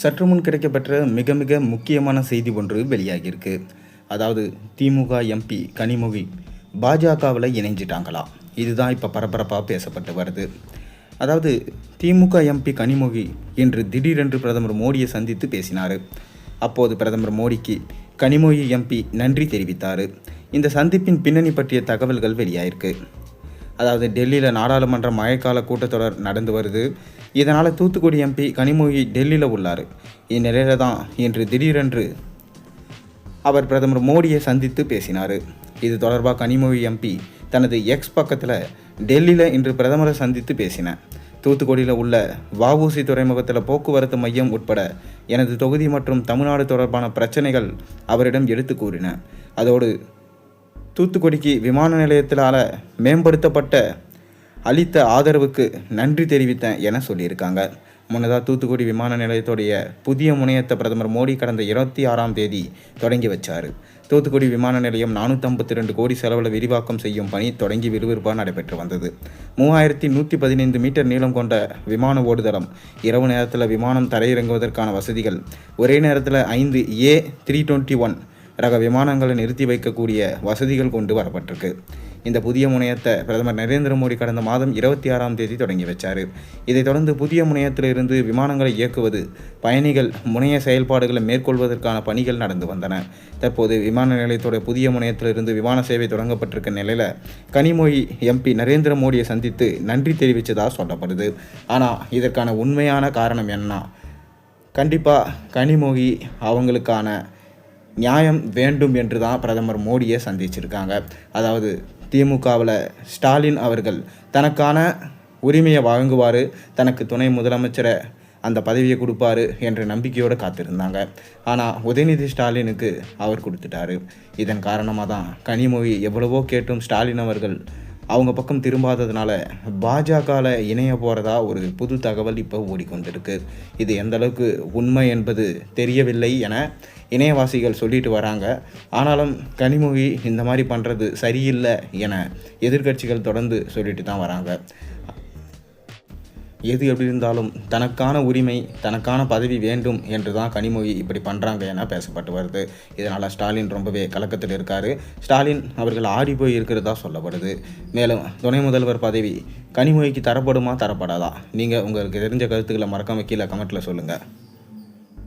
சற்று முன் கிடைக்கப்பெற்ற மிக மிக முக்கியமான செய்தி ஒன்று வெளியாகியிருக்கு. அதாவது திமுக எம்பி கனிமொழி பாஜகவில் இணைஞ்சிட்டாங்களா? இதுதான் இப்போ பரபரப்பாக பேசப்பட்டு வருது. அதாவது திமுக எம்பி கனிமொழி இன்று திடீரென்று பிரதமர் மோடியை சந்தித்து பேசினார். அப்போது பிரதமர் மோடிக்கு கனிமொழி எம்பி நன்றி தெரிவித்தார். இந்த சந்திப்பின் பின்னணி பற்றிய தகவல்கள் வெளியாயிருக்கு. அதாவது டெல்லியில் நாடாளுமன்ற மழைக்கால கூட்டத்தொடர் நடந்து வருது. இதனால் தூத்துக்குடி எம்பி கனிமொழி டெல்லியில் உள்ளார். இந்நிலையில தான் இன்று திடீரென்று அவர் பிரதமர் மோடியை சந்தித்து பேசினார். இது தொடர்பாக கனிமொழி எம்பி தனது எக்ஸ் பக்கத்தில் டெல்லியில் இன்று பிரதமரை சந்தித்து பேசினேன். தூத்துக்குடியில் உள்ள வஉசி துறைமுகத்தில் போக்குவரத்து மையம் உட்பட எனது தொகுதி மற்றும் தமிழ்நாடு தொடர்பான பிரச்சனைகள் அவரிடம் எடுத்து கூறினேன். அதோடு தூத்துக்குடிக்கு விமான நிலையத்தினால் மேம்படுத்தப்பட்ட அளித்த ஆதரவுக்கு நன்றி தெரிவித்தேன் என சொல்லியிருக்காங்க. முன்னதாக தூத்துக்குடி விமான நிலையத்துடைய புதிய முனையத்தை பிரதமர் மோடி கடந்த 26ஆம் தேதி தொடங்கி வச்சார். தூத்துக்குடி விமான நிலையம் 452 கோடி செலவில் விரிவாக்கம் செய்யும் பணி தொடங்கி விறுவிறுப்பாக நடைபெற்று வந்தது. 3115 மீட்டர் நீளம் கொண்ட விமான ஓடுதளம், இரவு நேரத்தில் விமானம் தரையிறங்குவதற்கான வசதிகள், ஒரே நேரத்தில் 5 A321 ரக விமானங்களை நிறுத்தி வைக்கக்கூடிய வசதிகள் கொண்டு வரப்பட்டிருக்கு. இந்த புதிய முனையத்தை பிரதமர் நரேந்திர மோடி கடந்த மாதம் 26ஆம் தேதி தொடங்கி வச்சார். இதைத் தொடர்ந்து புதிய முனையத்திலிருந்து விமானங்களை இயக்குவது, பயணிகள் முனைய செயல்பாடுகளை மேற்கொள்வதற்கான பணிகள் நடந்து வந்தன. தற்போது விமான நிலையத்தோட புதிய முனையத்திலிருந்து விமான சேவை தொடங்கப்பட்டிருக்க நிலையில் கனிமொழி எம்பி நரேந்திர மோடியை சந்தித்து நன்றி தெரிவித்ததாக சொல்லப்படுது. ஆனால் இதற்கான உண்மையான காரணம் என்ன? கண்டிப்பாக கனிமொழி அவங்களுக்கான நியாயம் வேண்டும் என்று தான் பிரதமர் மோடியை சந்திச்சிருக்காங்க. அதாவது திமுகவில் ஸ்டாலின் அவர்கள் தனக்கான உரிமையை வழங்குவார், தனக்கு துணை முதலமைச்சரை அந்த பதவியை கொடுப்பாரு என்ற நம்பிக்கையோடு காத்திருந்தாங்க. ஆனால் உதயநிதி ஸ்டாலினுக்கு அவர் கொடுத்துட்டாரு. இதன் காரணமாக தான் கனிமொழி எவ்வளவோ கேட்டும் ஸ்டாலின் அவர்கள் அவங்க பக்கம் திரும்பாததுனால பாஜகவில் இணைய போகிறதா ஒரு புது தகவல் இப்போ ஓடிக்கொண்டிருக்கு. இது எந்த அளவுக்கு உண்மை என்பது தெரியவில்லை என இணையவாசிகள் சொல்லிட்டு வராங்க. ஆனாலும் கனிமொழி இந்த மாதிரி பண்ணுறது சரியில்லை என எதிர்க்கட்சிகள் தொடர்ந்து சொல்லிட்டு தான் வராங்க. எது எப்படி இருந்தாலும் தனக்கான உரிமை, தனக்கான பதவி வேண்டும் என்று தான் கனிமொழி இப்படி பண்ணுறாங்க என பேசப்பட்டு வருது. இதனால் ஸ்டாலின் ரொம்பவே கலக்கத்தில் இருக்கார். ஸ்டாலின் அவர்கள் ஆடி போய் இருக்கிறதா சொல்லப்படுது. மேலும் துணை முதல்வர் பதவி கனிமொழிக்கு தரப்படுமா தரப்படாதா? நீங்கள் உங்களுக்கு தெரிஞ்ச கருத்துக்களை மறக்காம கீழே கமெண்ட்டில் சொல்லுங்கள்.